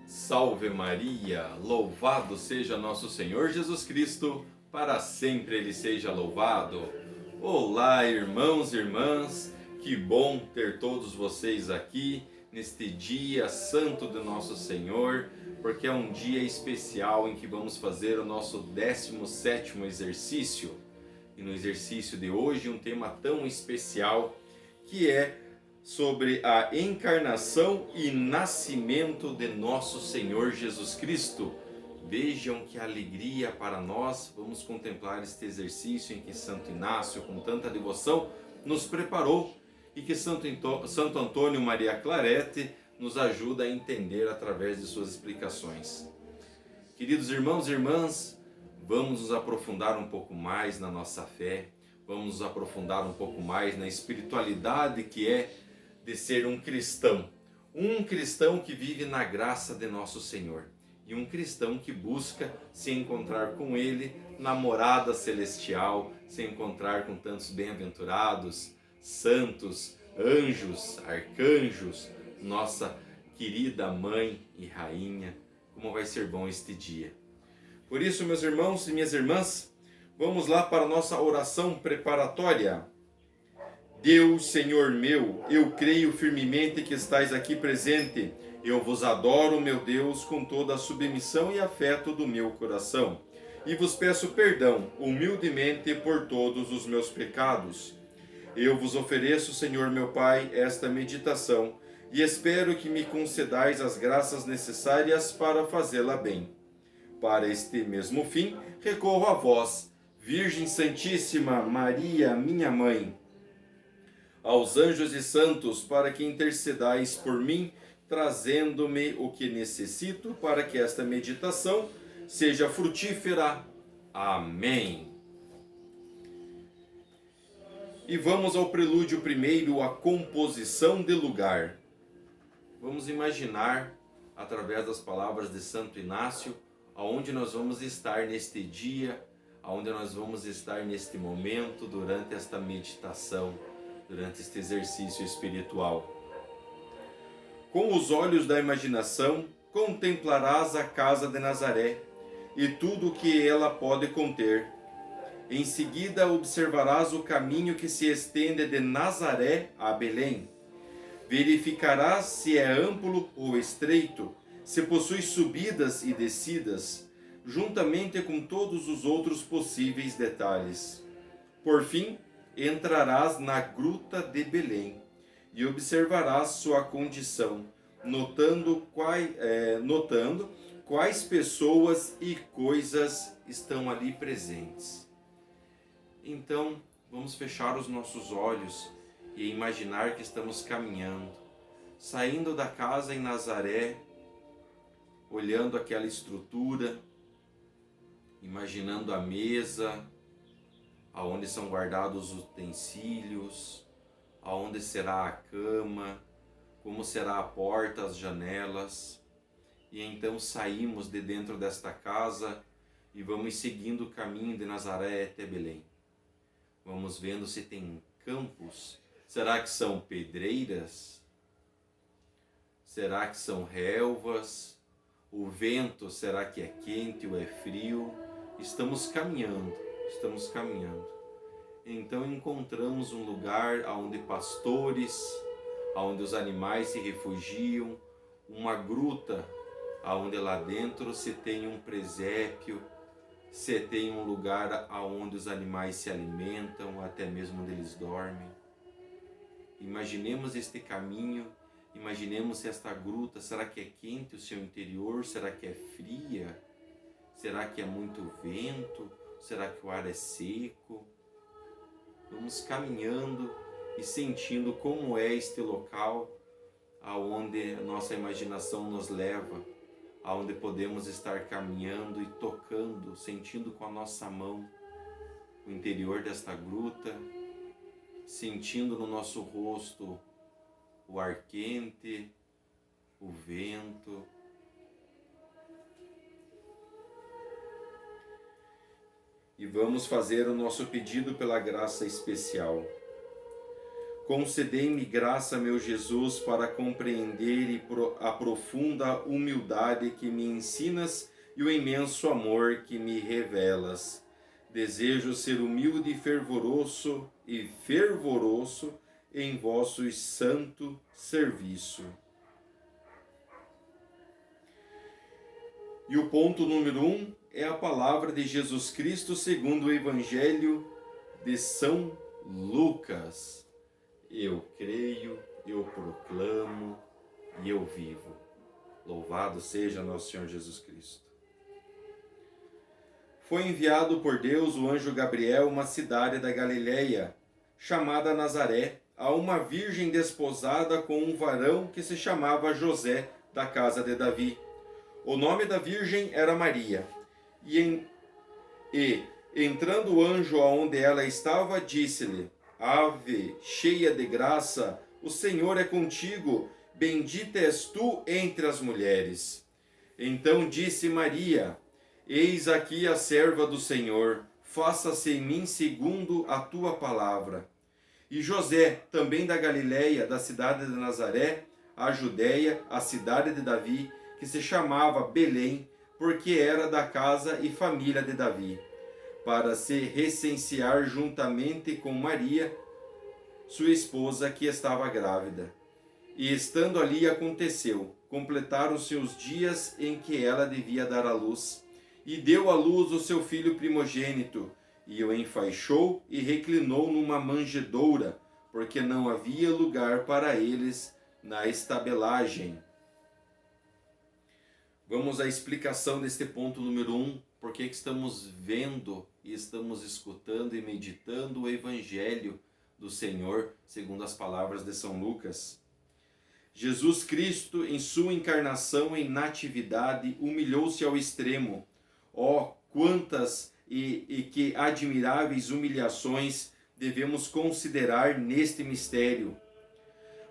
Salve Maria, louvado seja nosso Senhor Jesus Cristo, para sempre Ele seja louvado. Olá, irmãos e irmãs, que bom ter todos vocês aqui neste dia santo do nosso Senhor, porque é um dia especial em que vamos fazer o nosso 17º exercício. E no exercício de hoje um tema tão especial que é sobre a encarnação e nascimento de nosso Senhor Jesus Cristo. Vejam que alegria para nós. Vamos contemplar este exercício em que Santo Inácio, com tanta devoção, nos preparou e que Santo Antônio Maria Claret nos ajuda a entender através de suas explicações. Queridos irmãos e irmãs, vamos nos aprofundar um pouco mais na nossa fé, vamos nos aprofundar um pouco mais na espiritualidade que é de ser um cristão que vive na graça de nosso Senhor e um cristão que busca se encontrar com Ele na morada celestial, se encontrar com tantos bem-aventurados, santos, anjos, arcanjos, nossa querida Mãe e Rainha. Como vai ser bom este dia. Por isso, meus irmãos e minhas irmãs, vamos lá para a nossa oração preparatória. Deus, Senhor meu, eu creio firmemente que estais aqui presente. Eu vos adoro, meu Deus, com toda a submissão e afeto do meu coração. E vos peço perdão, humildemente, por todos os meus pecados. Eu vos ofereço, Senhor meu Pai, esta meditação e espero que me concedais as graças necessárias para fazê-la bem. Para este mesmo fim, recorro a vós, Virgem Santíssima Maria, minha Mãe, aos anjos e santos, para que intercedais por mim, trazendo-me o que necessito para que esta meditação seja frutífera. Amém. E vamos ao prelúdio primeiro, a composição de lugar. Vamos imaginar, através das palavras de Santo Inácio, aonde nós vamos estar neste dia, aonde nós vamos estar neste momento, durante esta meditação, durante este exercício espiritual. Com os olhos da imaginação, contemplarás a casa de Nazaré e tudo o que ela pode conter. Em seguida, observarás o caminho que se estende de Nazaré a Belém. Verificarás se é amplo ou estreito, se possui subidas e descidas, juntamente com todos os outros possíveis detalhes. Por fim, entrarás na gruta de Belém e observarás sua condição, notando quais pessoas e coisas estão ali presentes. Então, vamos fechar os nossos olhos e imaginar que estamos caminhando, saindo da casa em Nazaré, olhando aquela estrutura, imaginando a mesa, aonde são guardados os utensílios, aonde será a cama, como será a porta, as janelas. E então saímos de dentro desta casa e vamos seguindo o caminho de Nazaré até Belém. Vamos vendo se tem campos. Será que são pedreiras? Será que são relvas? O vento, será que é quente ou é frio? Estamos caminhando. Então encontramos um lugar onde pastores, onde os animais se refugiam, uma gruta, onde lá dentro se tem um presépio, se tem um lugar onde os animais se alimentam, até mesmo onde eles dormem. Imaginemos este caminho, imaginemos esta gruta. Será que é quente o seu interior? Será que é fria? Será que é muito vento? Será que o ar é seco? Vamos caminhando e sentindo como é este local aonde a nossa imaginação nos leva, aonde podemos estar caminhando e tocando, sentindo com a nossa mão o interior desta gruta, sentindo no nosso rosto o ar quente, o vento. E vamos fazer o nosso pedido pela graça especial. Concedei-me graça, meu Jesus, para compreender a profunda humildade que me ensinas e o imenso amor que me revelas. Desejo ser humilde e fervoroso em vosso santo serviço. E o ponto número 1 é a palavra de Jesus Cristo segundo o Evangelho de São Lucas. Eu creio, eu proclamo e eu vivo. Louvado seja nosso Senhor Jesus Cristo. Foi enviado por Deus o anjo Gabriel a uma cidade da Galileia, chamada Nazaré, a uma virgem desposada com um varão que se chamava José, da casa de Davi. O nome da virgem era Maria. Entrando o anjo aonde ela estava, disse-lhe: Ave, cheia de graça, o Senhor é contigo, bendita és tu entre as mulheres. Então disse Maria: Eis aqui a serva do Senhor, faça-se em mim segundo a tua palavra. E José, também da Galileia, da cidade de Nazaré, a Judéia, a cidade de Davi, que se chamava Belém, porque era da casa e família de Davi, para se recensear juntamente com Maria, sua esposa, que estava grávida. E estando ali aconteceu, completaram-se os dias em que ela devia dar à luz, e deu à luz o seu filho primogênito, e o enfaixou e reclinou numa manjedoura, porque não havia lugar para eles na estabelagem. Vamos à explicação deste ponto número 1, porque estamos vendo e estamos escutando e meditando o Evangelho do Senhor, segundo as palavras de São Lucas. Jesus Cristo, em sua encarnação e natividade, humilhou-se ao extremo. Oh, quantas e que admiráveis humilhações devemos considerar neste mistério!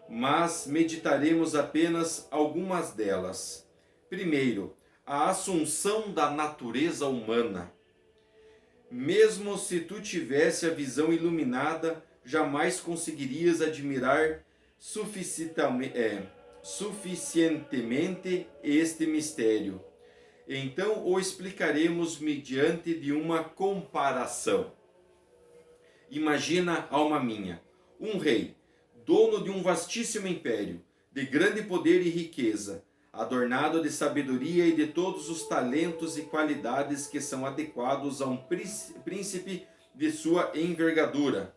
Mas meditaremos apenas algumas delas. Primeiro, a assunção da natureza humana. Mesmo se tu tivesse a visão iluminada, jamais conseguirias admirar suficientemente este mistério. Então o explicaremos mediante de uma comparação. Imagina, alma minha, um rei, dono de um vastíssimo império, de grande poder e riqueza, adornado de sabedoria e de todos os talentos e qualidades que são adequados a um príncipe de sua envergadura.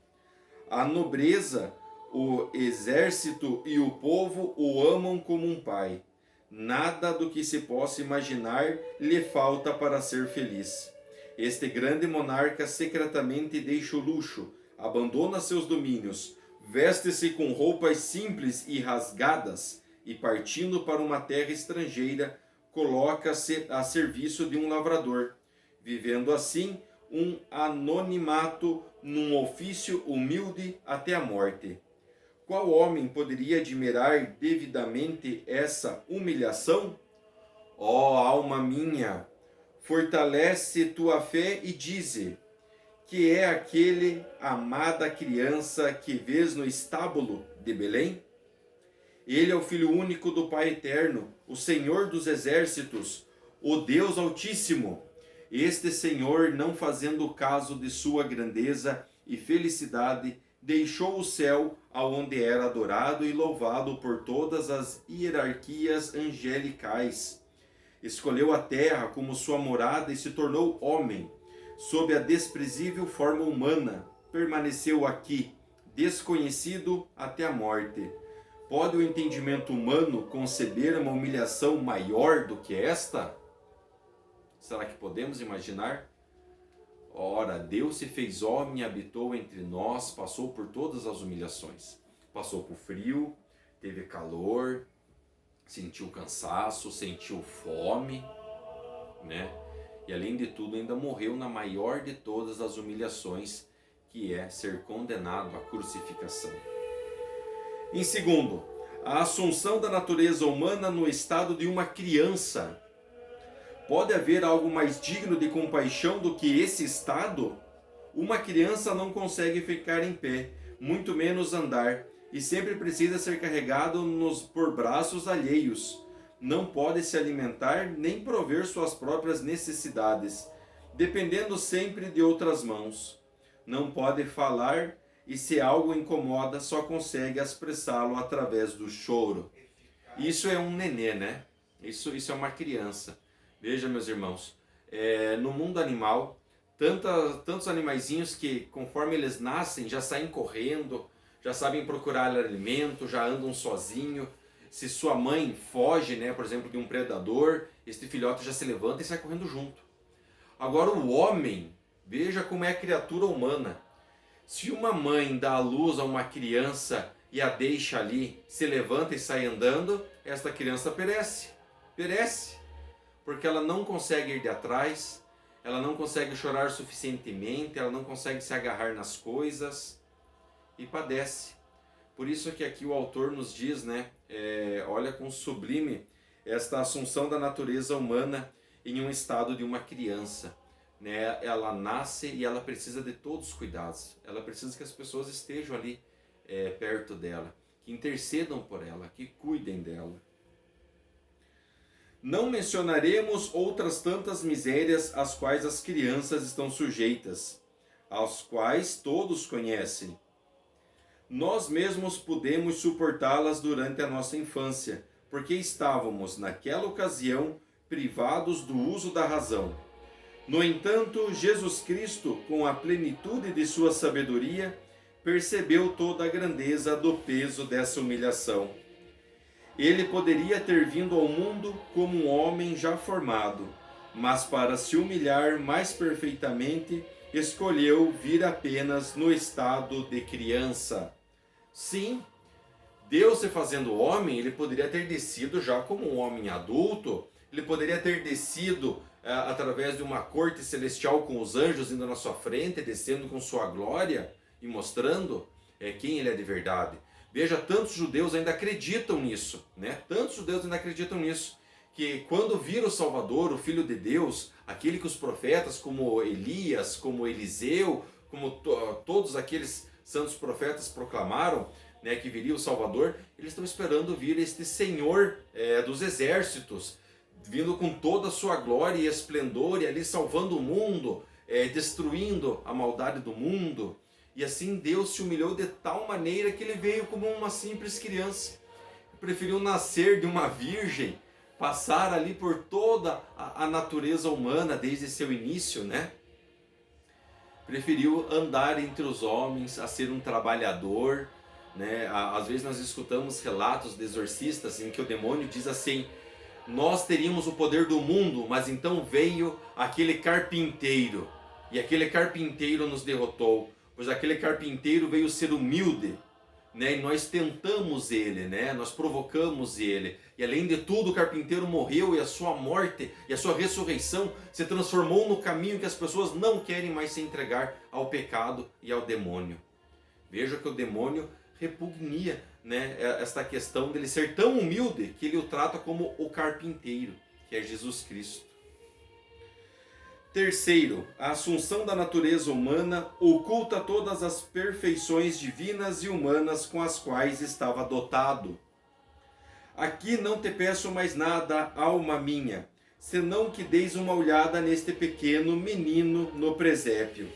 A nobreza, o exército e o povo o amam como um pai. Nada do que se possa imaginar lhe falta para ser feliz. Este grande monarca secretamente deixa o luxo, abandona seus domínios, veste-se com roupas simples e rasgadas e, partindo para uma terra estrangeira, coloca-se a serviço de um lavrador, vivendo assim um anonimato num ofício humilde até a morte. Qual homem poderia admirar devidamente essa humilhação? Ó alma minha, fortalece tua fé e dize: que é aquele amada criança que vês no estábulo de Belém? Ele é o Filho único do Pai Eterno, o Senhor dos Exércitos, o Deus Altíssimo. Este Senhor, não fazendo caso de sua grandeza e felicidade, deixou o céu, aonde era adorado e louvado por todas as hierarquias angelicais. Escolheu a terra como sua morada e se tornou homem. Sob a desprezível forma humana, permaneceu aqui, desconhecido até a morte. Pode o entendimento humano conceber uma humilhação maior do que esta? Será que podemos imaginar? Ora, Deus se fez homem, habitou entre nós, passou por todas as humilhações. Passou por frio, teve calor, sentiu cansaço, sentiu fome, né? E além de tudo ainda morreu na maior de todas as humilhações, que é ser condenado à crucificação. Em segundo, a assunção da natureza humana no estado de uma criança. Pode haver algo mais digno de compaixão do que esse estado? Uma criança não consegue ficar em pé, muito menos andar. e sempre precisa ser carregado por braços alheios. Não pode se alimentar nem prover suas próprias necessidades, dependendo sempre de outras mãos. Não pode falar e, se algo incomoda, só consegue expressá-lo através do choro. Isso é um nenê, né? Isso é uma criança. Veja, meus irmãos, no mundo animal, tantos animaizinhos que, conforme eles nascem, já saem correndo, já sabem procurar alimento, já andam sozinho. Se sua mãe foge, né, por exemplo, de um predador, este filhote já se levanta e sai correndo junto. Agora o homem, veja como é a criatura humana. Se uma mãe dá à luz a uma criança e a deixa ali, se levanta e sai andando, esta criança perece. Perece. Porque ela não consegue ir de atrás, ela não consegue chorar suficientemente, ela não consegue se agarrar nas coisas e padece. Por isso que aqui o autor nos diz, né, olha com sublime esta assunção da natureza humana em um estado de uma criança. Né? Ela nasce e ela precisa de todos os cuidados. Ela precisa que as pessoas estejam ali perto dela, que intercedam por ela, que cuidem dela. Não mencionaremos outras tantas misérias às quais as crianças estão sujeitas, às quais todos conhecem. Nós mesmos pudemos suportá-las durante a nossa infância, porque estávamos, naquela ocasião, privados do uso da razão. No entanto, Jesus Cristo, com a plenitude de sua sabedoria, percebeu toda a grandeza do peso dessa humilhação. Ele poderia ter vindo ao mundo como um homem já formado, mas para se humilhar mais perfeitamente, escolheu vir apenas no estado de criança. Sim, Deus se fazendo homem, ele poderia ter descido já como um homem adulto, ele poderia ter descido através de uma corte celestial com os anjos indo na sua frente, descendo com sua glória e mostrando quem ele é de verdade. Veja, tantos judeus ainda acreditam nisso, né? Tantos judeus ainda acreditam nisso, que quando vir o Salvador, o Filho de Deus, aquele que os profetas como Elias, como Eliseu, como todos aqueles santos profetas proclamaram, né, que viria o Salvador, eles estão esperando vir este Senhor dos exércitos, vindo com toda a sua glória e esplendor, e ali salvando o mundo, destruindo a maldade do mundo. E assim Deus se humilhou de tal maneira que ele veio como uma simples criança. Preferiu nascer de uma virgem, passar ali por toda a natureza humana desde seu início, né? Preferiu andar entre os homens, a ser um trabalhador, né? Às vezes nós escutamos relatos de exorcistas em que o demônio diz assim: nós teríamos o poder do mundo, mas então veio aquele carpinteiro, e aquele carpinteiro nos derrotou. Pois aquele carpinteiro veio ser humilde, né? E nós tentamos ele, né? Nós provocamos ele. E além de tudo, o carpinteiro morreu, e a sua morte e a sua ressurreição se transformou no caminho que as pessoas não querem mais se entregar ao pecado e ao demônio. Veja que o demônio repugnia, né, esta questão dele ser tão humilde que ele o trata como o carpinteiro, que é Jesus Cristo. Terceiro, a assunção da natureza humana oculta todas as perfeições divinas e humanas com as quais estava dotado. Aqui não te peço mais nada, alma minha, senão que deis uma olhada neste pequeno menino no presépio.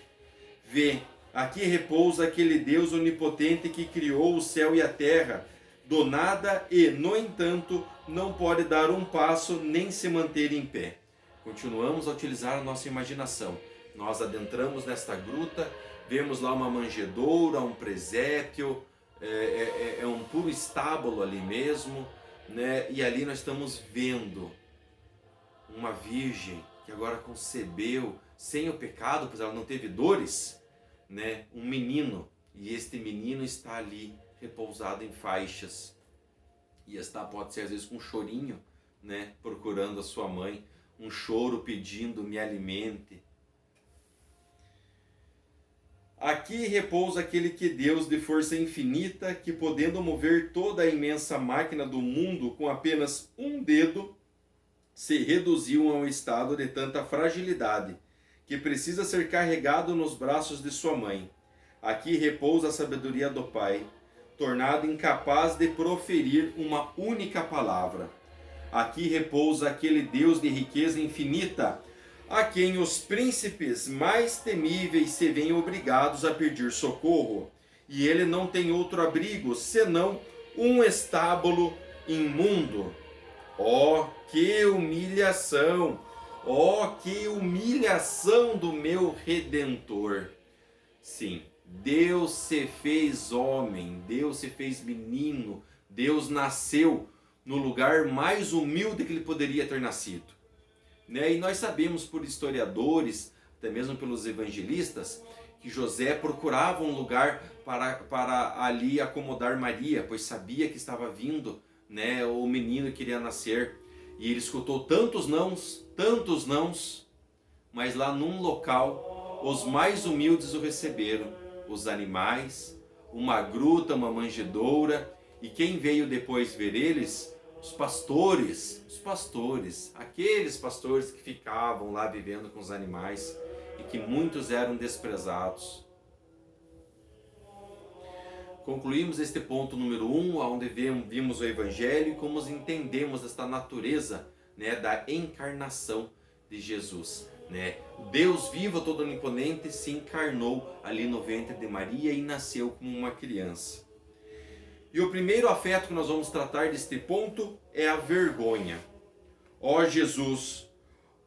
Vê, aqui repousa aquele Deus onipotente que criou o céu e a terra, do nada e, no entanto, não pode dar um passo nem se manter em pé. Continuamos a utilizar a nossa imaginação. Nós adentramos nesta gruta, vemos lá uma manjedoura, um presépio, um puro estábulo ali mesmo, né? E ali nós estamos vendo uma virgem que agora concebeu sem o pecado, pois ela não teve dores, né? Um menino, e este menino está ali repousado em faixas, e pode ser às vezes com um chorinho, né? Procurando a sua mãe, um choro pedindo: me alimente. Aqui repousa aquele que Deus de força infinita, que podendo mover toda a imensa máquina do mundo com apenas um dedo, se reduziu a um estado de tanta fragilidade, que precisa ser carregado nos braços de sua mãe. Aqui repousa a sabedoria do Pai, tornado incapaz de proferir uma única palavra. Aqui repousa aquele Deus de riqueza infinita, a quem os príncipes mais temíveis se veem obrigados a pedir socorro, e ele não tem outro abrigo senão um estábulo imundo. Oh, que humilhação! Oh, que humilhação do meu Redentor! Sim, Deus se fez homem, Deus se fez menino, Deus nasceu no lugar mais humilde que ele poderia ter nascido. E nós sabemos por historiadores, até mesmo pelos evangelistas, que José procurava um lugar para ali acomodar Maria, pois sabia que estava vindo, o menino que iria nascer. E ele escutou tantos nãos, mas lá num local, os mais humildes o receberam. Os animais, uma gruta, uma manjedoura, e quem veio depois ver eles? Os pastores, aqueles pastores que ficavam lá vivendo com os animais e que muitos eram desprezados. Concluímos este ponto número 1, onde vimos o Evangelho e como entendemos esta natureza, da encarnação de Jesus. Deus vivo, todo onipotente, se encarnou ali no ventre de Maria e nasceu como uma criança. E o primeiro afeto que nós vamos tratar deste ponto é a vergonha. Ó Jesus,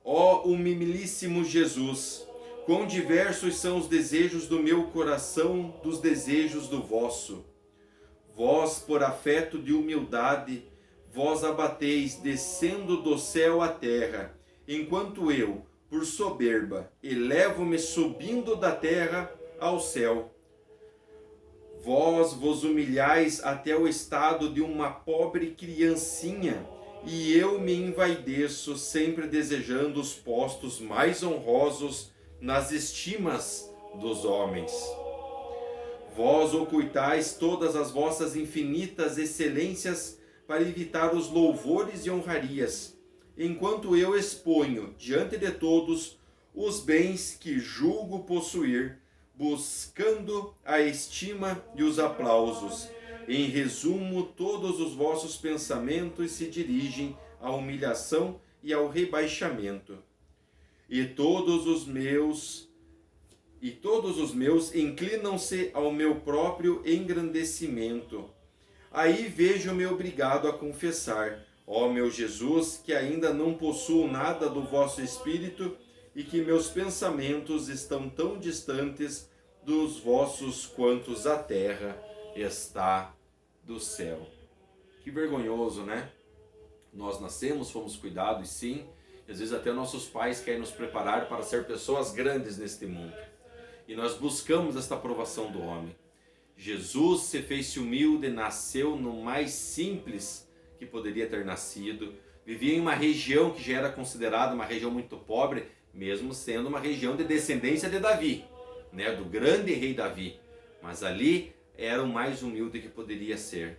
ó humilíssimo Jesus, quão diversos são os desejos do meu coração dos desejos do vosso. Vós, por afeto de humildade, vós abateis, descendo do céu à terra, enquanto eu, por soberba, elevo-me subindo da terra ao céu. Vós vos humilhais até o estado de uma pobre criancinha, e eu me envaideço, sempre desejando os postos mais honrosos nas estimas dos homens. Vós ocultais todas as vossas infinitas excelências para evitar os louvores e honrarias, enquanto eu exponho diante de todos os bens que julgo possuir, buscando a estima e os aplausos. Em resumo, todos os vossos pensamentos se dirigem à humilhação e ao rebaixamento. E todos os meus inclinam-se ao meu próprio engrandecimento. Aí vejo-me obrigado a confessar, ó meu Jesus, que ainda não possuo nada do vosso Espírito e que meus pensamentos estão tão distantes dos vossos quantos a terra está do céu. Que vergonhoso, né? Nós nascemos, fomos cuidados, sim, e às vezes até nossos pais querem nos preparar para ser pessoas grandes neste mundo. E nós buscamos esta aprovação do homem. Jesus se fez humilde, nasceu no mais simples que poderia ter nascido, vivia em uma região que já era considerada uma região muito pobre, mesmo sendo uma região de descendência de Davi, do grande rei Davi, mas ali era o mais humilde que poderia ser.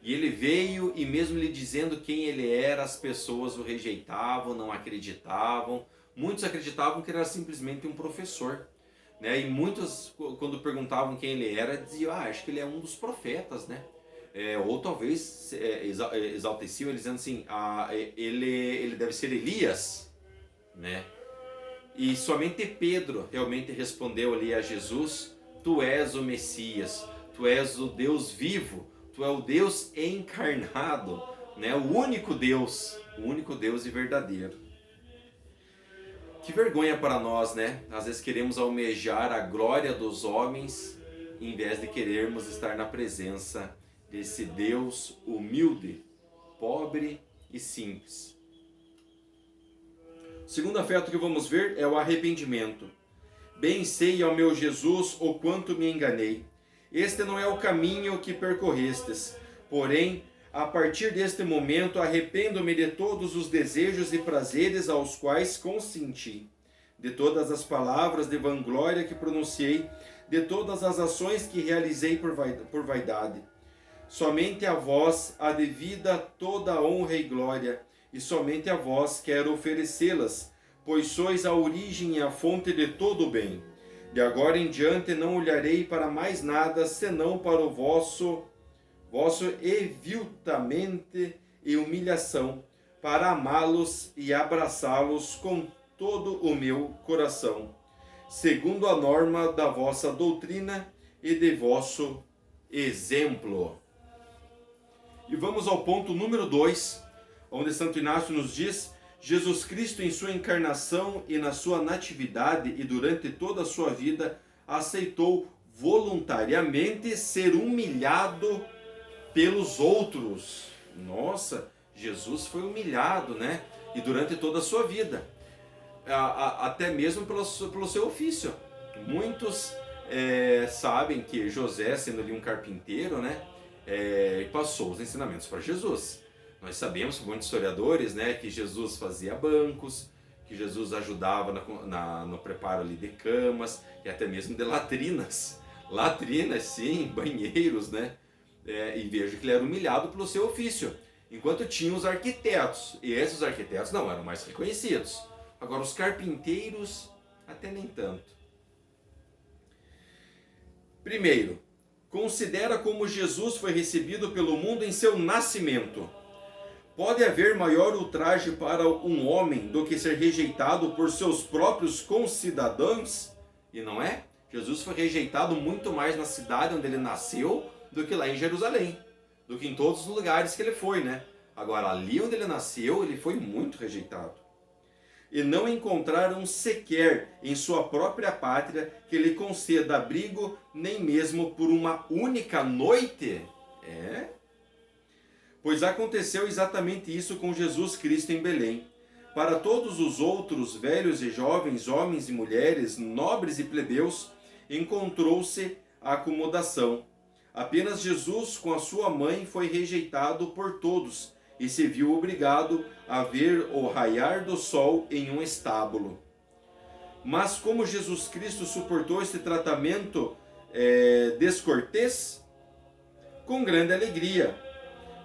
E ele veio, e mesmo lhe dizendo quem ele era, as pessoas o rejeitavam, não acreditavam. Muitos acreditavam que era simplesmente um professor, e muitos, quando perguntavam quem ele era, diziam, acho que ele é um dos profetas, ou talvez exalteciam ele dizendo assim, ele deve ser Elias, E somente Pedro realmente respondeu ali a Jesus, tu és o Messias, tu és o Deus vivo, tu és o Deus encarnado, o único Deus e verdadeiro. Que vergonha para nós, Às vezes queremos almejar a glória dos homens, em vez de querermos estar na presença desse Deus humilde, pobre e simples. O segundo afeto que vamos ver é o arrependimento. Bem sei, ó meu Jesus, o quanto me enganei. Este não é o caminho que percorrestes. Porém, a partir deste momento, arrependo-me de todos os desejos e prazeres aos quais consenti, de todas as palavras de vanglória que pronunciei, de todas as ações que realizei por vaidade. Somente a vós a devida toda a honra e glória, e somente a vós quero oferecê-las, pois sois a origem e a fonte de todo o bem. De agora em diante não olharei para mais nada, senão para o vosso eviltamento e humilhação, para amá-los e abraçá-los com todo o meu coração, segundo a norma da vossa doutrina e de vosso exemplo. E vamos ao ponto número 2, onde Santo Inácio nos diz: Jesus Cristo em sua encarnação e na sua natividade e durante toda a sua vida aceitou voluntariamente ser humilhado pelos outros. Nossa, Jesus foi humilhado, né? E durante toda a sua vida, até mesmo pelo seu ofício. Muitos sabem que José, sendo ali um carpinteiro, né, passou os ensinamentos para Jesus. Nós sabemos, muitos historiadores, né, que Jesus fazia bancos, que Jesus ajudava no preparo ali de camas e até mesmo de latrinas. Latrinas, sim, banheiros, né? E vejo que ele era humilhado pelo seu ofício. Enquanto tinha os arquitetos, e esses arquitetos não eram mais reconhecidos. Agora os carpinteiros, até nem tanto. Primeiro, considera como Jesus foi recebido pelo mundo em seu nascimento. Pode haver maior ultraje para um homem do que ser rejeitado por seus próprios concidadãos? E não é? Jesus foi rejeitado muito mais na cidade onde ele nasceu do que lá em Jerusalém, do que em todos os lugares que ele foi, né? Agora, ali onde ele nasceu, ele foi muito rejeitado. E não encontraram sequer em sua própria pátria que lhe conceda abrigo, nem mesmo por uma única noite? Pois aconteceu exatamente isso com Jesus Cristo em Belém. Para todos os outros, velhos e jovens, homens e mulheres, nobres e plebeus, encontrou-se a acomodação. Apenas Jesus, com a sua mãe, foi rejeitado por todos e se viu obrigado a ver o raiar do sol em um estábulo. Mas como Jesus Cristo suportou este tratamento descortês? Com grande alegria,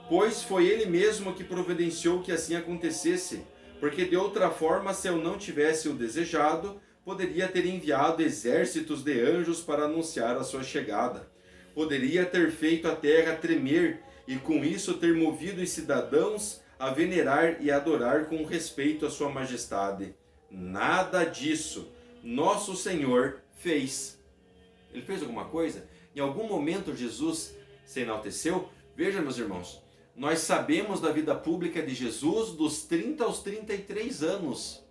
pois foi ele mesmo que providenciou que assim acontecesse, porque de outra forma, se eu não tivesse o desejado, poderia ter enviado exércitos de anjos para anunciar a sua chegada. Poderia ter feito a terra tremer e com isso ter movido os cidadãos a venerar e adorar com respeito a sua majestade. Nada disso nosso Senhor fez. Ele fez alguma coisa? Em algum momento Jesus se enalteceu? Veja, meus irmãos, nós sabemos da vida pública de Jesus dos 30 aos 33 anos.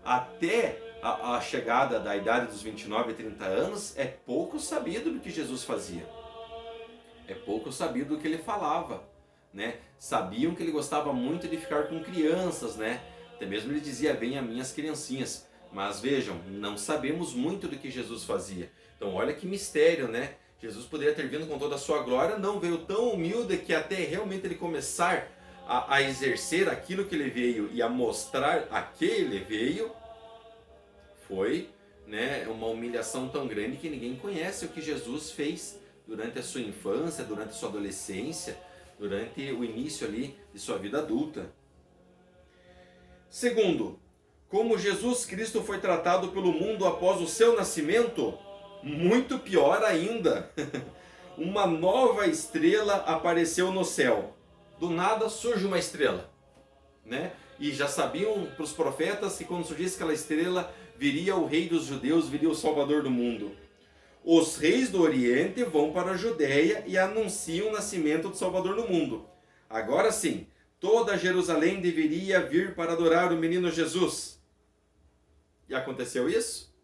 Até a chegada da idade dos 29 e 30 anos, é pouco sabido do que Jesus fazia. É pouco sabido do que ele falava, né? Sabiam que ele gostava muito de ficar com crianças, né? Até mesmo ele dizia: venha minhas criancinhas. Mas vejam, não sabemos muito do que Jesus fazia. Então olha que mistério, né? Jesus poderia ter vindo com toda a sua glória, não veio tão humilde que até realmente ele começar a exercer aquilo que ele veio e a mostrar a que ele veio, foi, né, uma humilhação tão grande que ninguém conhece o que Jesus fez durante a sua infância, durante a sua adolescência, durante o início ali de sua vida adulta. Segundo, como Jesus Cristo foi tratado pelo mundo após o seu nascimento? Muito pior ainda. Uma nova estrela apareceu no céu. Do nada surge uma estrela, né? E já sabiam para os profetas que quando surgisse aquela estrela, viria o rei dos judeus, viria o salvador do mundo. Os reis do Oriente vão para a Judéia e anunciam o nascimento do Salvador do mundo. Agora sim, toda Jerusalém deveria vir para adorar o menino Jesus. E aconteceu isso?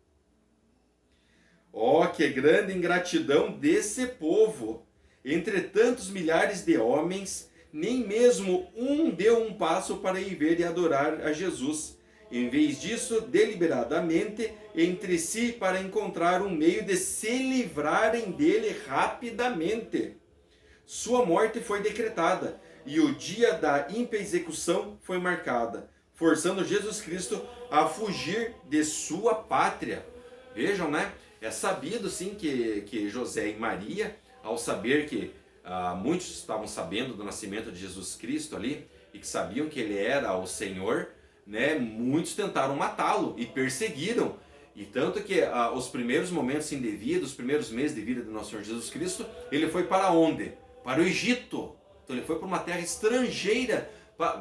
Oh, que grande ingratidão desse povo! Entre tantos milhares de homens, nem mesmo um deu um passo para ir ver e adorar a Jesus. Em vez disso, deliberadamente, entre si para encontrar um meio de se livrarem dele rapidamente. Sua morte foi decretada e o dia da ímpia execução foi marcada, forçando Jesus Cristo a fugir de sua pátria. Vejam, né? É sabido sim que José e Maria, ao saber que muitos estavam sabendo do nascimento de Jesus Cristo ali e que sabiam que ele era o Senhor, né, muitos tentaram matá-lo e perseguiram. E tanto que os primeiros momentos indevidos, os primeiros meses de vida do nosso Senhor Jesus Cristo, ele foi para onde? Para o Egito. Então ele foi para uma terra estrangeira.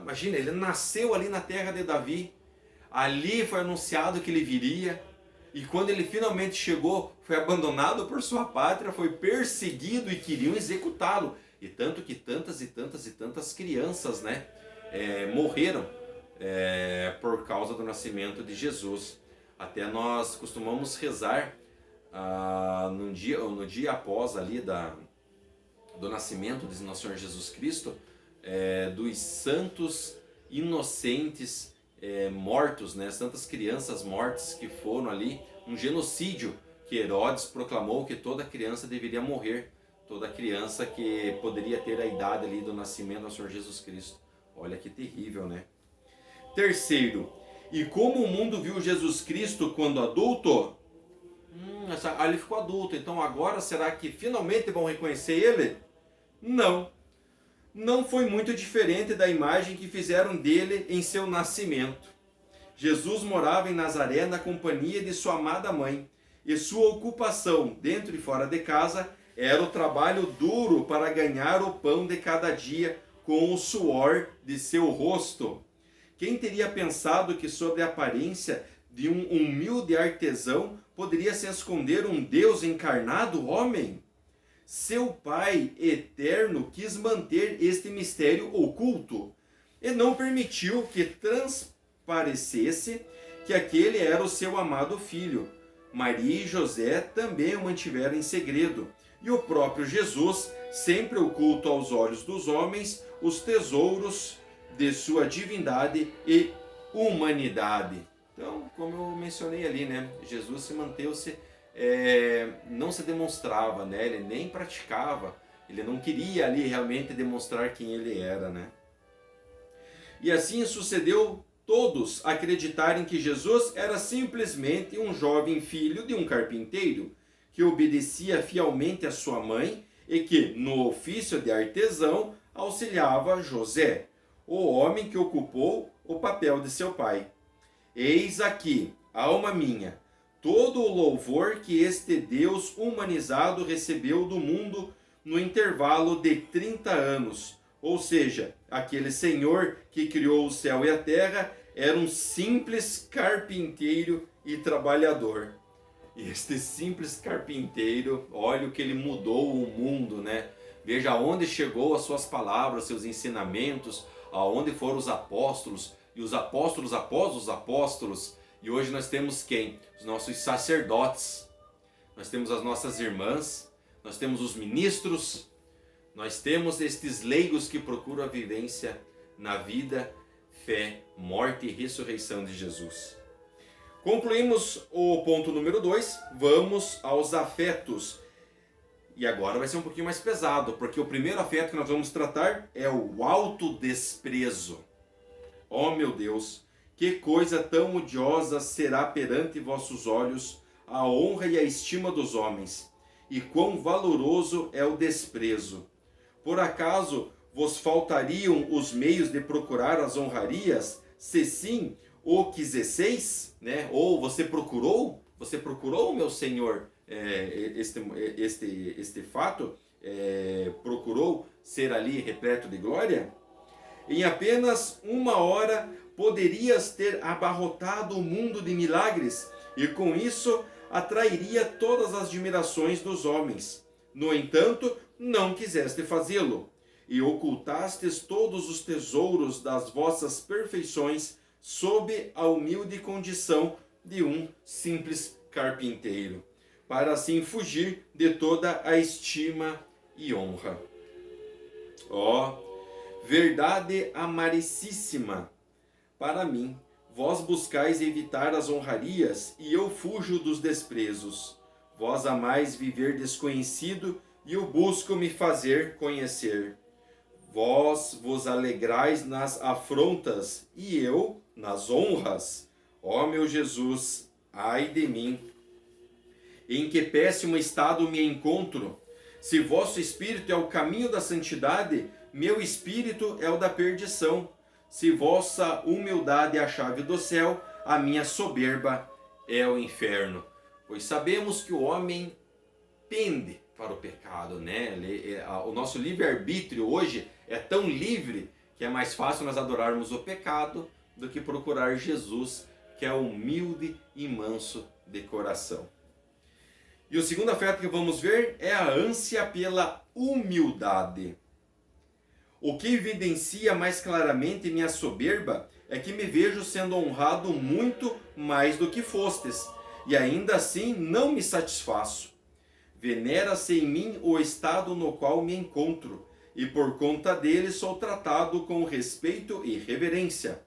Imagina, ele nasceu ali na terra de Davi. Ali foi anunciado que ele viria. E quando ele finalmente chegou, foi abandonado por sua pátria, foi perseguido e queriam executá-lo. E tanto que tantas e tantas e tantas crianças, né, morreram por causa do nascimento de Jesus. Até nós costumamos rezar no dia após ali do nascimento de nosso Senhor Jesus Cristo, dos santos inocentes mortos, né? Tantas crianças mortas que foram ali, um genocídio que Herodes proclamou que toda criança deveria morrer, toda criança que poderia ter a idade ali do nascimento do nosso Senhor Jesus Cristo. Olha que terrível, né? Terceiro, e como o mundo viu Jesus Cristo quando adulto? Ele ficou adulto, então agora será que finalmente vão reconhecer ele? Não. Não foi muito diferente da imagem que fizeram dele em seu nascimento. Jesus morava em Nazaré na companhia de sua amada mãe, e sua ocupação dentro e fora de casa era o trabalho duro para ganhar o pão de cada dia com o suor de seu rosto. Quem teria pensado que sobre a aparência de um humilde artesão poderia se esconder um Deus encarnado homem? Seu Pai eterno quis manter este mistério oculto e não permitiu que transparecesse que aquele era o seu amado filho. Maria e José também o mantiveram em segredo, e o próprio Jesus sempre oculta aos olhos dos homens os tesouros de sua divindade e humanidade. Então, como eu mencionei ali, né, Jesus se manteve-se, não se demonstrava, né, ele nem praticava, ele não queria ali realmente demonstrar quem ele era, né. E assim sucedeu todos acreditarem que Jesus era simplesmente um jovem filho de um carpinteiro, que obedecia fielmente a sua mãe e que, no ofício de artesão, auxiliava José, o homem que ocupou o papel de seu pai. Eis aqui, alma minha, todo o louvor que este Deus humanizado recebeu do mundo no intervalo de 30 anos. Ou seja, aquele Senhor que criou o céu e a terra era um simples carpinteiro e trabalhador. E este simples carpinteiro, olha o que ele mudou o mundo, né? Veja aonde chegou as suas palavras, seus ensinamentos, aonde foram os apóstolos, e os apóstolos após os apóstolos. E hoje nós temos quem? Os nossos sacerdotes, nós temos as nossas irmãs, nós temos os ministros, nós temos estes leigos que procuram a vivência na vida, fé, morte e ressurreição de Jesus. Concluímos o ponto número 2, vamos aos afetos. E agora vai ser um pouquinho mais pesado, porque o primeiro afeto que nós vamos tratar é o autodesprezo. Oh meu Deus, que coisa tão odiosa será perante vossos olhos a honra e a estima dos homens, e quão valoroso é o desprezo. Por acaso vos faltariam os meios de procurar as honrarias, se sim o quisesseis, né? Ou você procurou, meu Senhor, este fato, procurou ser ali repleto de glória? Em apenas uma hora poderias ter abarrotado o mundo de milagres e com isso atrairia todas as admirações dos homens. No entanto, não quiseste fazê-lo e ocultastes todos os tesouros das vossas perfeições sob a humilde condição de um simples carpinteiro, para assim fugir de toda a estima e honra. Ó, verdade amaricíssima, para mim, vós buscais evitar as honrarias e eu fujo dos desprezos. Vós amais viver desconhecido e eu busco me fazer conhecer. Vós vos alegrais nas afrontas e eu nas honras. Ó meu Jesus, ai de mim! Em que péssimo estado me encontro? Se vosso espírito é o caminho da santidade, meu espírito é o da perdição. Se vossa humildade é a chave do céu, a minha soberba é o inferno, pois sabemos que o homem pende para o pecado, né? O nosso livre-arbítrio hoje é tão livre que é mais fácil nós adorarmos o pecado do que procurar Jesus, que é humilde e manso de coração. E o segundo afeto que vamos ver é a ânsia pela humildade. O que evidencia mais claramente minha soberba é que me vejo sendo honrado muito mais do que fostes, e ainda assim não me satisfaço. Venera-se em mim o estado no qual me encontro, e por conta dele sou tratado com respeito e reverência.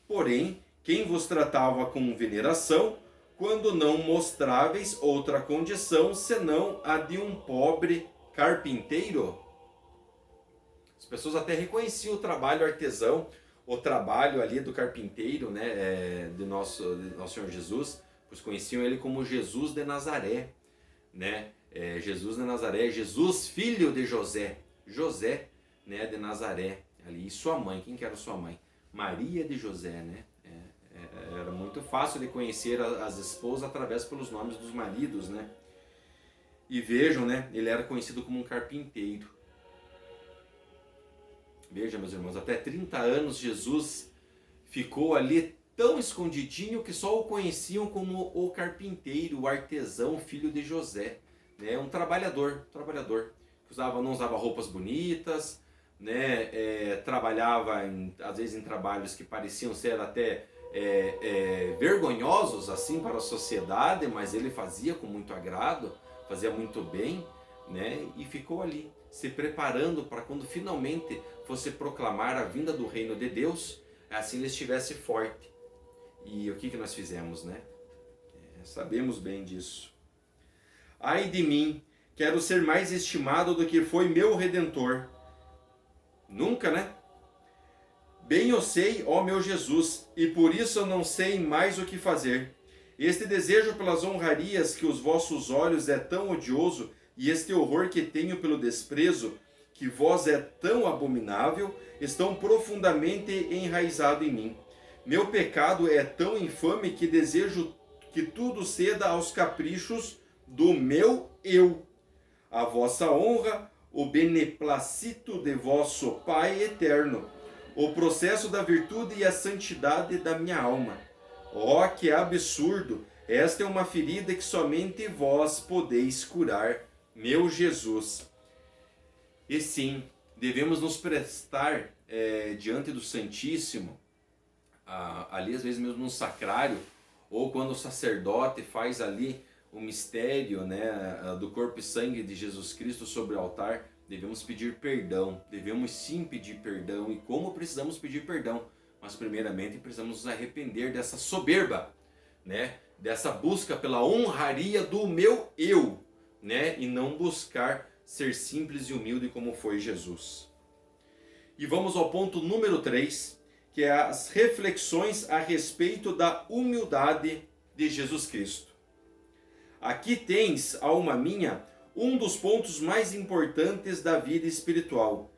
Porém, quem vos tratava com veneração, quando não mostráveis outra condição senão a de um pobre carpinteiro? As pessoas até reconheciam o trabalho artesão, o trabalho ali do carpinteiro, né, de nosso Senhor Jesus, pois conheciam ele como Jesus de Nazaré, né? Jesus de Nazaré, Jesus filho de José, José, né, de Nazaré, ali, e sua mãe, quem que era sua mãe? Maria de José, né? Era muito fácil de conhecer as esposas através pelos nomes dos maridos, né? E vejam, né, ele era conhecido como um carpinteiro. Veja, meus irmãos, até 30 anos Jesus ficou ali tão escondidinho que só o conheciam como o carpinteiro, o artesão, filho de José, né? Um trabalhador, que não usava roupas bonitas, né? Trabalhava às vezes em trabalhos que pareciam ser até vergonhosos assim para a sociedade, mas ele fazia com muito agrado, fazia muito bem, né? E ficou ali se preparando para quando finalmente fosse proclamar a vinda do reino de Deus, assim ele estivesse forte. E o que nós fizemos, né? Sabemos bem disso. Ai de mim, quero ser mais estimado do que foi meu Redentor. Nunca, né? Bem eu sei, ó meu Jesus, e por isso eu não sei mais o que fazer. Este desejo pelas honrarias que os vossos olhos é tão odioso, e este horror que tenho pelo desprezo, que vós é tão abominável, estão profundamente enraizado em mim. Meu pecado é tão infame que desejo que tudo ceda aos caprichos do meu eu. A vossa honra, o beneplacito de vosso Pai eterno, o processo da virtude e a santidade da minha alma. Oh, que absurdo! Esta é uma ferida que somente vós podeis curar, meu Jesus. E sim, devemos nos prestar diante do Santíssimo, ali às vezes mesmo no sacrário, ou quando o sacerdote faz ali o mistério, né, do corpo e sangue de Jesus Cristo sobre o altar, devemos pedir perdão, devemos sim pedir perdão. E como precisamos pedir perdão? Mas primeiramente precisamos nos arrepender dessa soberba, né, dessa busca pela honraria do meu eu, né, e não buscar ser simples e humilde como foi Jesus. E vamos ao ponto número 3, que é as reflexões a respeito da humildade de Jesus Cristo. Aqui tens, alma minha, um dos pontos mais importantes da vida espiritual.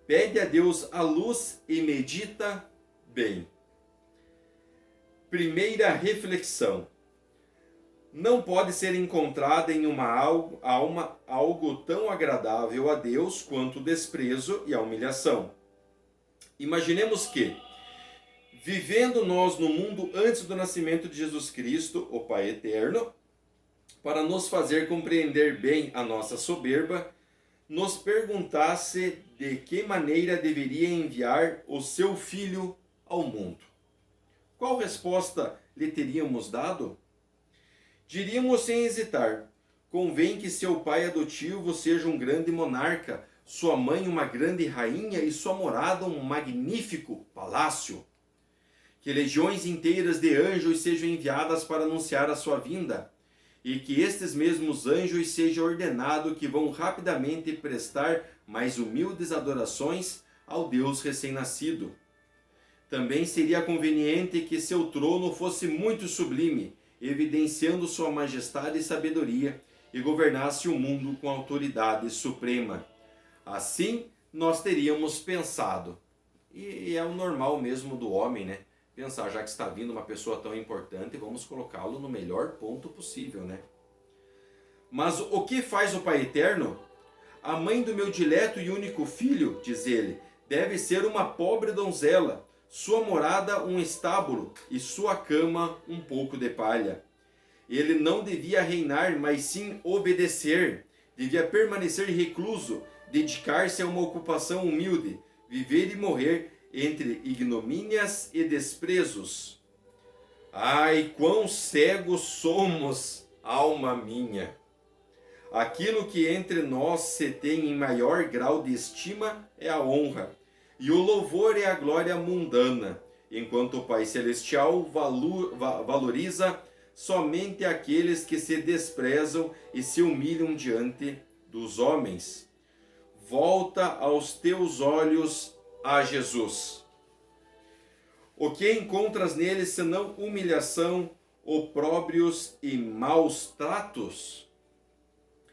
Pede a Deus a luz e medita bem. Primeira reflexão. Não pode ser encontrada em uma alma algo tão agradável a Deus quanto o desprezo e a humilhação. Imaginemos que, vivendo nós no mundo antes do nascimento de Jesus Cristo, o Pai Eterno, para nos fazer compreender bem a nossa soberba, nos perguntasse de que maneira deveria enviar o seu Filho ao mundo. Qual resposta lhe teríamos dado? Diríamos sem hesitar: convém que seu pai adotivo seja um grande monarca, sua mãe uma grande rainha e sua morada um magnífico palácio. Que legiões inteiras de anjos sejam enviadas para anunciar a sua vinda, e que estes mesmos anjos seja ordenado que vão rapidamente prestar mais humildes adorações ao Deus recém-nascido. Também seria conveniente que seu trono fosse muito sublime, evidenciando sua majestade e sabedoria, e governasse o mundo com autoridade suprema. Assim nós teríamos pensado, e é o normal mesmo do homem, né? pensar, já que está vindo uma pessoa tão importante, vamos colocá-lo no melhor ponto possível, né? Mas o que faz o Pai Eterno? A mãe do meu dileto e único filho, diz ele, deve ser uma pobre donzela, sua morada um estábulo e sua cama um pouco de palha. Ele não devia reinar, mas sim obedecer. Devia permanecer recluso, dedicar-se a uma ocupação humilde, viver e morrer entre ignomínias e desprezos. Ai, quão cegos somos, alma minha! Aquilo que entre nós se tem em maior grau de estima é a honra, e o louvor é a glória mundana, enquanto o Pai Celestial valoriza somente aqueles que se desprezam e se humilham diante dos homens. Volta aos teus olhos a Jesus. O que encontras nele senão humilhação, opróbrios e maus tratos?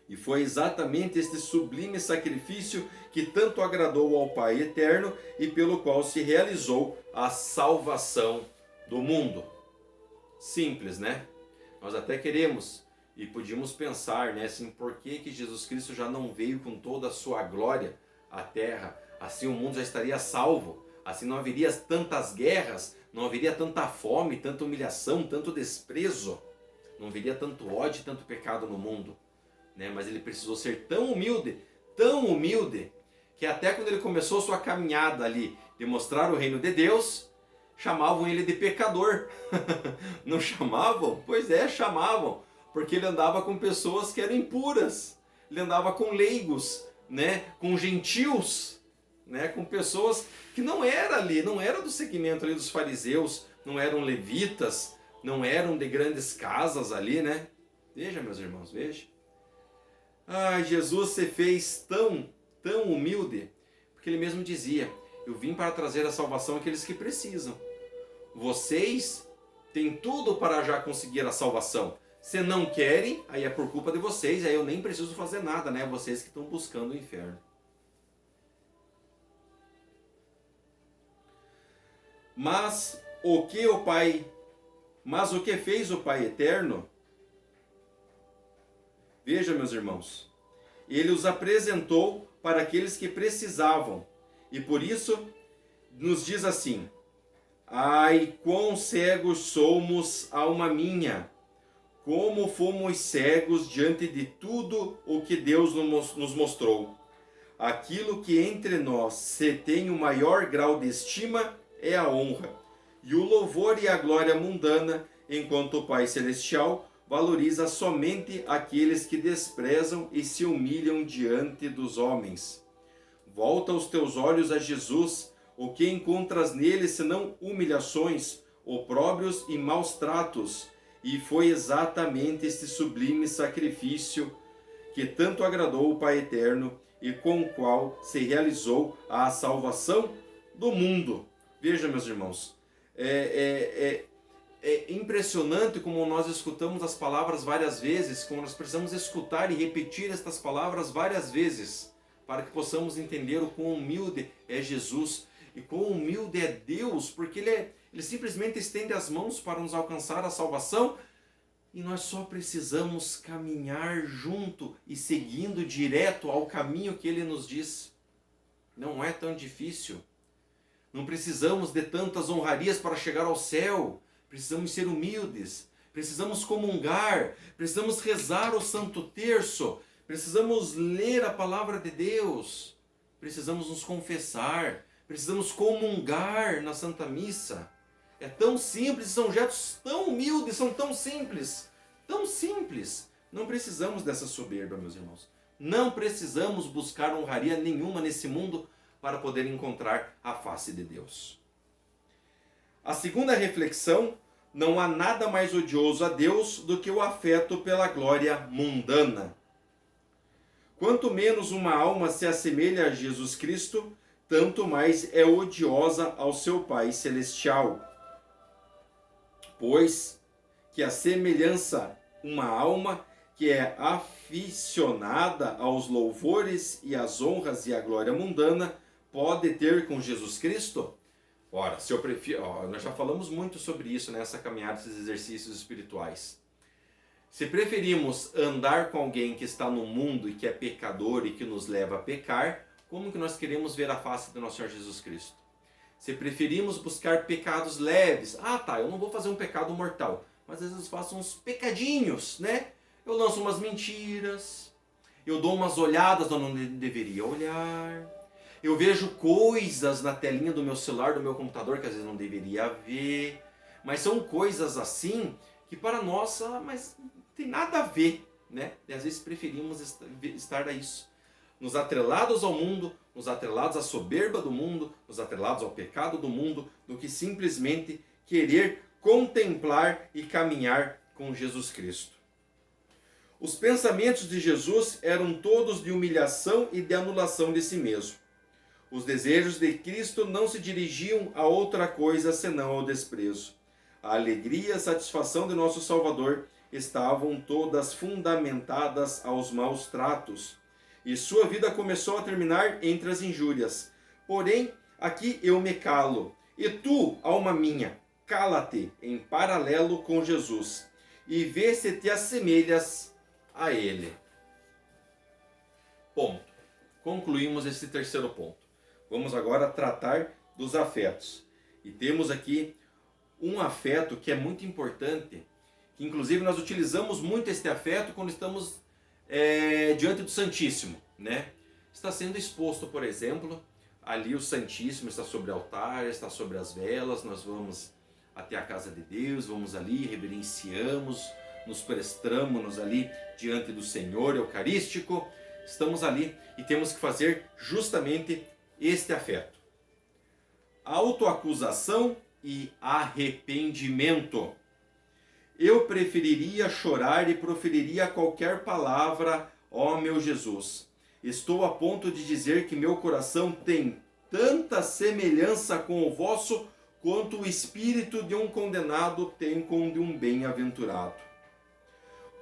E foi exatamente este sublime sacrifício que tanto agradou ao Pai Eterno e pelo qual se realizou a salvação do mundo. Simples, né? Nós até queremos e podíamos pensar, né, assim, por que Jesus Cristo já não veio com toda a sua glória à terra? Assim o mundo já estaria salvo, assim não haveria tantas guerras, não haveria tanta fome, tanta humilhação, tanto desprezo, não haveria tanto ódio, tanto pecado no mundo. Né? Mas ele precisou ser tão humilde, que até quando ele começou sua caminhada ali de mostrar o reino de Deus, chamavam ele de pecador. Não chamavam? Pois é, chamavam, porque ele andava com pessoas que eram impuras, ele andava com leigos, né? Com gentios, né? Com pessoas que não eram ali, não eram do segmento ali dos fariseus, não eram levitas, não eram de grandes casas ali, né? Veja, meus irmãos, veja. Ah, Jesus se fez tão humilde, porque ele mesmo dizia, eu vim para trazer a salvação àqueles que precisam. Vocês têm tudo para já conseguir a salvação. Se não querem, aí é por culpa de vocês, aí eu nem preciso fazer nada, né? Vocês que estão buscando o inferno. Mas o que fez o Pai Eterno? Veja, meus irmãos, ele os apresentou para aqueles que precisavam. E por isso nos diz assim, ai, quão cegos somos, alma minha, como fomos cegos diante de tudo o que Deus nos mostrou. Aquilo que entre nós se tem o maior grau de estima é a honra, e o louvor e a glória mundana, enquanto o Pai Celestial valoriza somente aqueles que desprezam e se humilham diante dos homens. Volta os teus olhos a Jesus, o que encontras nele senão humilhações, opróbrios e maus tratos, e foi exatamente este sublime sacrifício que tanto agradou o Pai Eterno e com o qual se realizou a salvação do mundo. Veja, meus irmãos, é impressionante como nós escutamos as palavras várias vezes, como nós precisamos escutar e repetir estas palavras várias vezes, para que possamos entender o quão humilde é Jesus e quão humilde é Deus, porque Ele simplesmente estende as mãos para nos alcançar a salvação e nós só precisamos caminhar junto e seguindo direto ao caminho que Ele nos diz. Não é tão difícil. Não precisamos de tantas honrarias para chegar ao céu. Precisamos ser humildes, precisamos comungar, precisamos rezar o Santo Terço, precisamos ler a Palavra de Deus, precisamos nos confessar, precisamos comungar na Santa Missa. É tão simples, são gestos tão humildes, são tão simples, tão simples. Não precisamos dessa soberba, meus irmãos. Não precisamos buscar honraria nenhuma nesse mundo para poder encontrar a face de Deus. A segunda reflexão, não há nada mais odioso a Deus do que o afeto pela glória mundana. Quanto menos uma alma se assemelha a Jesus Cristo, tanto mais é odiosa ao seu Pai Celestial. Pois que a semelhança uma alma que é aficionada aos louvores e às honras e à glória mundana pode ter com Jesus Cristo? Ora, se eu prefiro, nós já falamos muito sobre isso nessa caminhada, esses exercícios espirituais. Se preferimos andar com alguém que está no mundo e que é pecador e que nos leva a pecar, como que nós queremos ver a face do nosso Senhor Jesus Cristo? Se preferimos buscar pecados leves, eu não vou fazer um pecado mortal, mas às vezes faço uns pecadinhos, né? Eu lanço umas mentiras, eu dou umas olhadas onde eu não deveria olhar, eu vejo coisas na telinha do meu celular, do meu computador, que às vezes não deveria ver, mas são coisas assim que para nós, mas não tem nada a ver, né? E às vezes preferimos estar a isso. Nos atrelados ao mundo, nos atrelados à soberba do mundo, nos atrelados ao pecado do mundo, do que simplesmente querer contemplar e caminhar com Jesus Cristo. Os pensamentos de Jesus eram todos de humilhação e de anulação de si mesmo. Os desejos de Cristo não se dirigiam a outra coisa senão ao desprezo. A alegria e a satisfação de nosso Salvador estavam todas fundamentadas aos maus tratos, e sua vida começou a terminar entre as injúrias. Porém, aqui eu me calo, e tu, alma minha, cala-te em paralelo com Jesus, e vê se te assemelhas a Ele. Ponto. Concluímos esse terceiro ponto. Vamos agora tratar dos afetos. E temos aqui um afeto que é muito importante, que inclusive nós utilizamos muito este afeto quando estamos diante do Santíssimo, né? Está sendo exposto, por exemplo, ali o Santíssimo está sobre o altar, está sobre as velas, nós vamos até a casa de Deus, vamos ali, reverenciamos, nos prostramos ali diante do Senhor Eucarístico, estamos ali e temos que fazer justamente este afeto. Autoacusação e arrependimento. Eu preferiria chorar e proferiria qualquer palavra, ó meu Jesus. Estou a ponto de dizer que meu coração tem tanta semelhança com o vosso, quanto o espírito de um condenado tem com o de um bem-aventurado.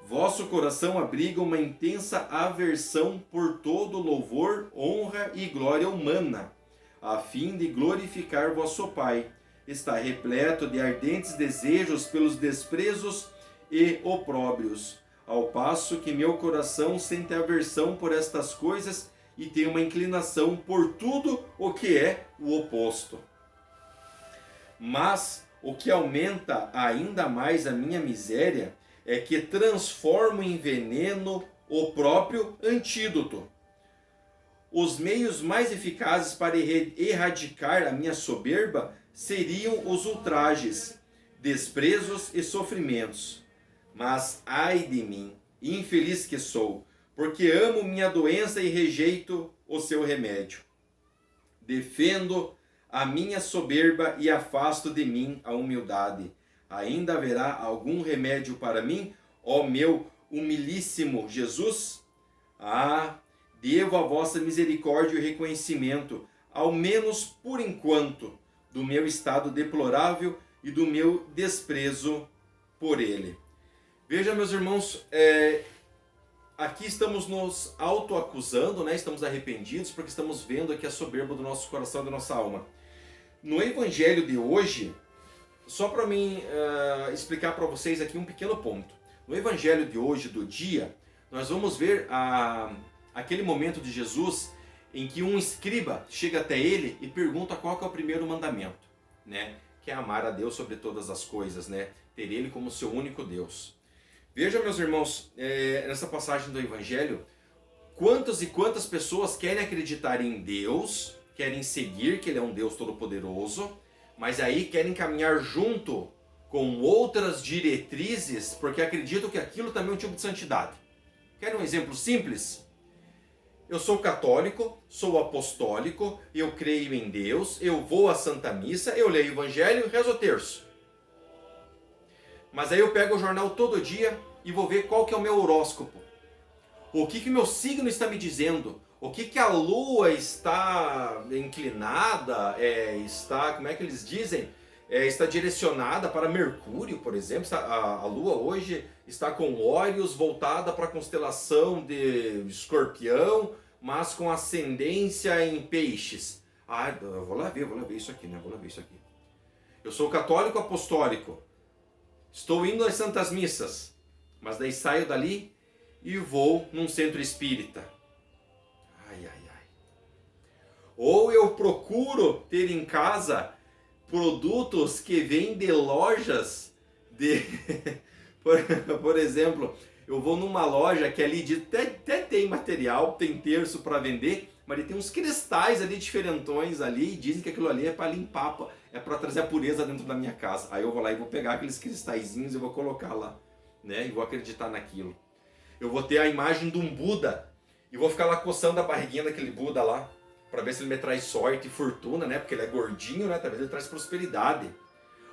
Vosso coração abriga uma intensa aversão por todo louvor, honra e glória humana, a fim de glorificar vosso Pai. Está repleto de ardentes desejos pelos desprezos e opróbrios, ao passo que meu coração sente aversão por estas coisas e tem uma inclinação por tudo o que é o oposto. Mas o que aumenta ainda mais a minha miséria é que transformo em veneno o próprio antídoto. Os meios mais eficazes para erradicar a minha soberba seriam os ultrajes, desprezos e sofrimentos. Mas ai de mim, infeliz que sou, porque amo minha doença e rejeito o seu remédio. Defendo a minha soberba e afasto de mim a humildade. Ainda haverá algum remédio para mim, ó meu humilíssimo Jesus? Devo a vossa misericórdia e reconhecimento, ao menos por enquanto, do meu estado deplorável e do meu desprezo por ele. Veja, meus irmãos, aqui estamos nos autoacusando, né? Estamos arrependidos porque estamos vendo aqui a soberba do nosso coração e da nossa alma. No evangelho de hoje, só para mim explicar para vocês aqui um pequeno ponto. No evangelho de hoje, do dia, nós vamos ver aquele momento de Jesus em que um escriba chega até ele e pergunta qual que é o primeiro mandamento, né? Que é amar a Deus sobre todas as coisas, né? Ter Ele como seu único Deus. Veja, meus irmãos, nessa passagem do Evangelho, quantas e quantas pessoas querem acreditar em Deus, querem seguir que Ele é um Deus todo-poderoso, mas aí querem caminhar junto com outras diretrizes, porque acreditam que aquilo também é um tipo de santidade. Quer um exemplo simples? Eu sou católico, sou apostólico, eu creio em Deus, eu vou à Santa Missa, eu leio o Evangelho e rezo o terço. Mas aí eu pego o jornal todo dia e vou ver qual que é o meu horóscopo. O que o meu signo está me dizendo? O que a Lua está inclinada, como é que eles dizem? Está direcionada para Mercúrio, por exemplo. A Lua hoje está com Órios voltada para a constelação de Escorpião, mas com ascendência em Peixes. Ah, eu vou lá ver isso aqui, né? Vou lá ver isso aqui. Eu sou católico apostólico. Estou indo às Santas Missas. Mas daí saio dali e vou num centro espírita. Ai, ai, ai. Ou eu procuro ter em casa produtos que vêm de lojas de... Por exemplo, eu vou numa loja que ali até tem material, tem terço para vender, mas ele tem uns cristais ali diferentões ali e dizem que aquilo ali é para limpar, é para trazer a pureza dentro da minha casa. Aí eu vou lá e vou pegar aqueles cristalzinhos e vou colocar lá, né? E vou acreditar naquilo. Eu vou ter a imagem de um Buda e vou ficar lá coçando a barriguinha daquele Buda lá, para ver se ele me traz sorte e fortuna, né? Porque ele é gordinho, né? Talvez ele traz prosperidade.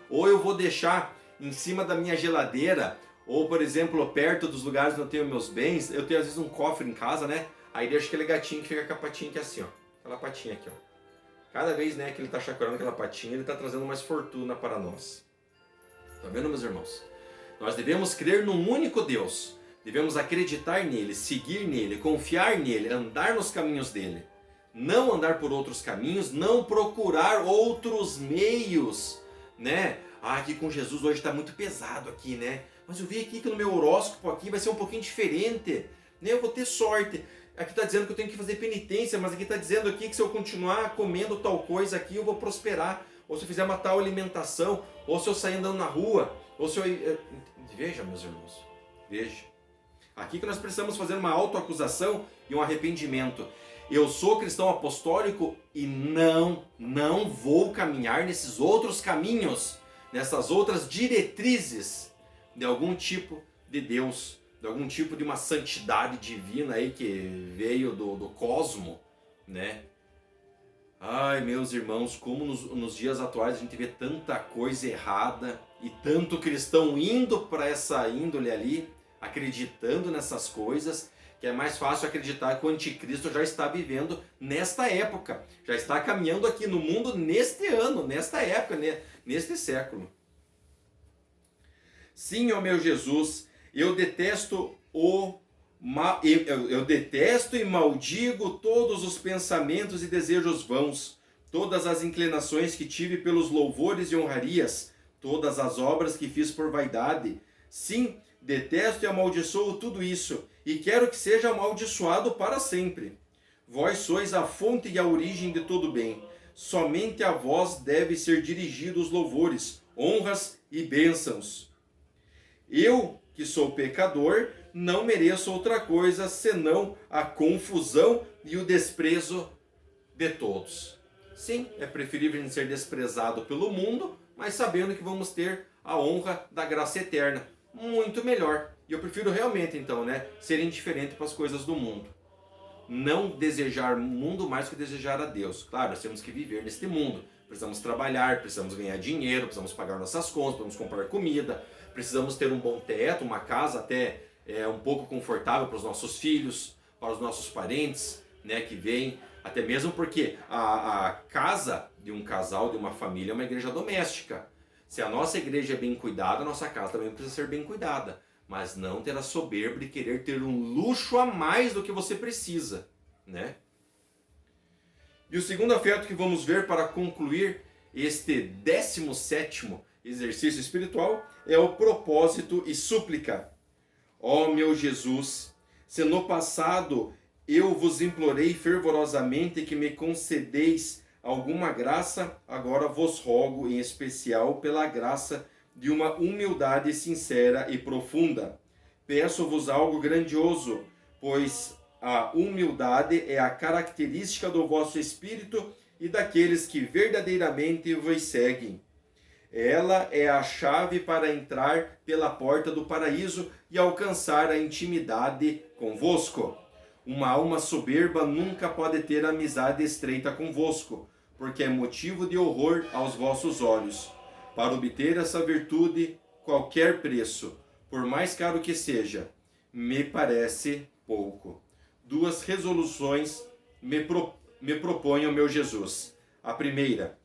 Ou eu vou deixar em cima da minha geladeira, ou por exemplo, perto dos lugares onde eu tenho meus bens, eu tenho às vezes um cofre em casa, né? Aí deixo aquele gatinho que fica com a patinha aqui assim, ó. Aquela patinha aqui, ó. Cada vez, né, que ele tá chacoalhando aquela patinha, ele tá trazendo mais fortuna para nós. Tá vendo, meus irmãos? Nós devemos crer num único Deus. Devemos acreditar nele, seguir nele, confiar nele, andar nos caminhos dele. Não andar por outros caminhos, não procurar outros meios, né? Ah, aqui com Jesus hoje está muito pesado aqui, né? Mas eu vi aqui que no meu horóscopo aqui vai ser um pouquinho diferente, né? Eu vou ter sorte. Aqui está dizendo que eu tenho que fazer penitência, mas aqui está dizendo aqui que se eu continuar comendo tal coisa aqui eu vou prosperar. Ou se eu fizer uma tal alimentação, ou se eu sair andando na rua, ou se eu... Veja, meus irmãos, veja. Aqui que nós precisamos fazer uma autoacusação e um arrependimento. Eu sou cristão apostólico e não vou caminhar nesses outros caminhos, nessas outras diretrizes de algum tipo de Deus, de algum tipo de uma santidade divina aí que veio do cosmo, né? Ai, meus irmãos, como nos dias atuais a gente vê tanta coisa errada e tanto cristão indo para essa índole ali, acreditando nessas coisas, que é mais fácil acreditar que o anticristo já está vivendo nesta época, já está caminhando aqui no mundo neste ano, nesta época, neste século. Sim, ó meu Jesus, eu detesto eu detesto e maldigo todos os pensamentos e desejos vãos, todas as inclinações que tive pelos louvores e honrarias, todas as obras que fiz por vaidade. Sim, detesto e amaldiçoo tudo isso, e quero que seja amaldiçoado para sempre. Vós sois a fonte e a origem de todo bem. Somente a vós deve ser dirigidos os louvores, honras e bênçãos. Eu, que sou pecador, não mereço outra coisa senão a confusão e o desprezo de todos. Sim, é preferível a gente ser desprezado pelo mundo, mas sabendo que vamos ter a honra da graça eterna. Muito melhor. E eu prefiro realmente, então, né, ser indiferente para as coisas do mundo. Não desejar o mundo mais que desejar a Deus. Claro, nós temos que viver neste mundo. Precisamos trabalhar, precisamos ganhar dinheiro, precisamos pagar nossas contas, precisamos comprar comida, precisamos ter um bom teto, uma casa até um pouco confortável para os nossos filhos, para os nossos parentes, né, que vêm. Até mesmo porque a casa de um casal, de uma família, é uma igreja doméstica. Se a nossa igreja é bem cuidada, a nossa casa também precisa ser bem cuidada. Mas não ter a soberba de querer ter um luxo a mais do que você precisa, né? E o segundo afeto que vamos ver para concluir este 17º exercício espiritual é o propósito e súplica. Ó meu Jesus, se no passado eu vos implorei fervorosamente que me concedeis alguma graça, agora vos rogo em especial pela graça de uma humildade sincera e profunda. Peço-vos algo grandioso, pois a humildade é a característica do vosso espírito e daqueles que verdadeiramente vos seguem. Ela é a chave para entrar pela porta do paraíso e alcançar a intimidade convosco. Uma alma soberba nunca pode ter amizade estreita convosco, porque é motivo de horror aos vossos olhos. Para obter essa virtude, qualquer preço, por mais caro que seja, me parece pouco. Duas resoluções me proponho, meu Jesus. A primeira,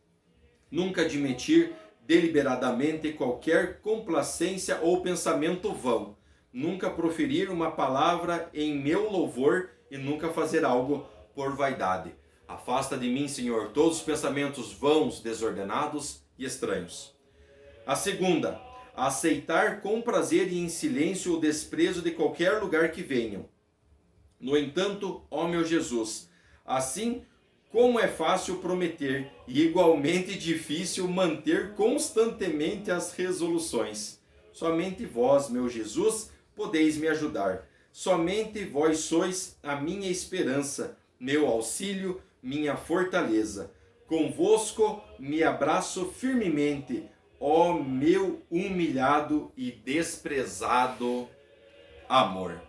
nunca admitir deliberadamente qualquer complacência ou pensamento vão. Nunca proferir uma palavra em meu louvor e nunca fazer algo por vaidade. Afasta de mim, Senhor, todos os pensamentos vãos, desordenados e estranhos. A segunda, aceitar com prazer e em silêncio o desprezo de qualquer lugar que venham. No entanto, ó meu Jesus, assim como é fácil prometer e igualmente difícil manter constantemente as resoluções. Somente vós, meu Jesus, podeis me ajudar. Somente vós sois a minha esperança, meu auxílio, minha fortaleza. Convosco me abraço firmemente, ó meu humilhado e desprezado amor.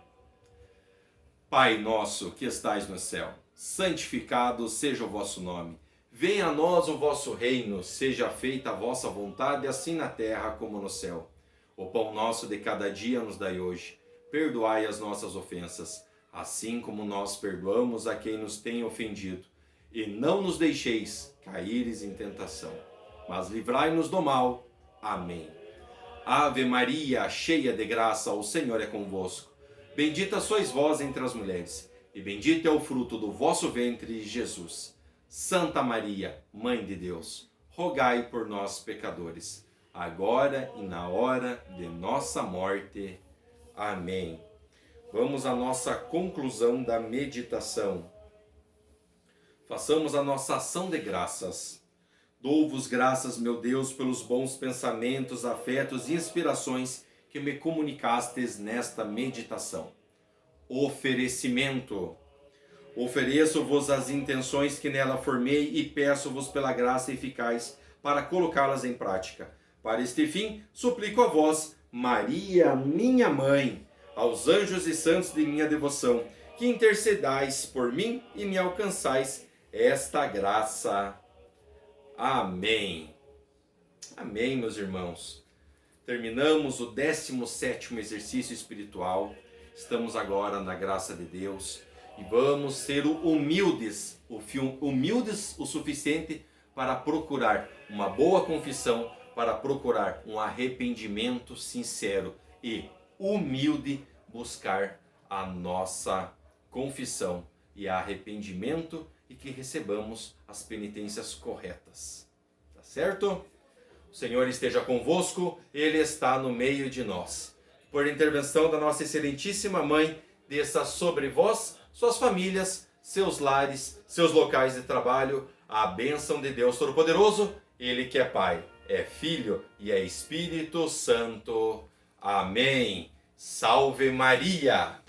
Pai nosso que estais no céu, santificado seja o vosso nome. Venha a nós o vosso reino, seja feita a vossa vontade, assim na terra como no céu. O pão nosso de cada dia nos dai hoje. Perdoai as nossas ofensas, assim como nós perdoamos a quem nos tem ofendido. E não nos deixeis caíres em tentação, mas livrai-nos do mal. Amém. Ave Maria, cheia de graça, o Senhor é convosco. Bendita sois vós entre as mulheres, e bendito é o fruto do vosso ventre, Jesus. Santa Maria, Mãe de Deus, rogai por nós, pecadores, agora e na hora de nossa morte. Amém. Vamos à nossa conclusão da meditação. Façamos a nossa ação de graças. Dou-vos graças, meu Deus, pelos bons pensamentos, afetos e inspirações que me comunicastes nesta meditação. Oferecimento. Ofereço-vos as intenções que nela formei e peço-vos pela graça eficaz para colocá-las em prática. Para este fim, suplico a vós, Maria, minha mãe, aos anjos e santos de minha devoção, que intercedais por mim e me alcançais esta graça. Amém. Amém, meus irmãos. Terminamos o 17º exercício espiritual. Estamos agora na graça de Deus e vamos ser humildes o suficiente para procurar uma boa confissão, para procurar um arrependimento sincero e humilde, buscar a nossa confissão e arrependimento e que recebamos as penitências corretas. Tá certo? O Senhor esteja convosco, Ele está no meio de nós. Por intervenção da nossa excelentíssima Mãe, desça sobre vós, suas famílias, seus lares, seus locais de trabalho, a bênção de Deus Todo-Poderoso, Ele que é Pai, é Filho e é Espírito Santo. Amém. Salve Maria!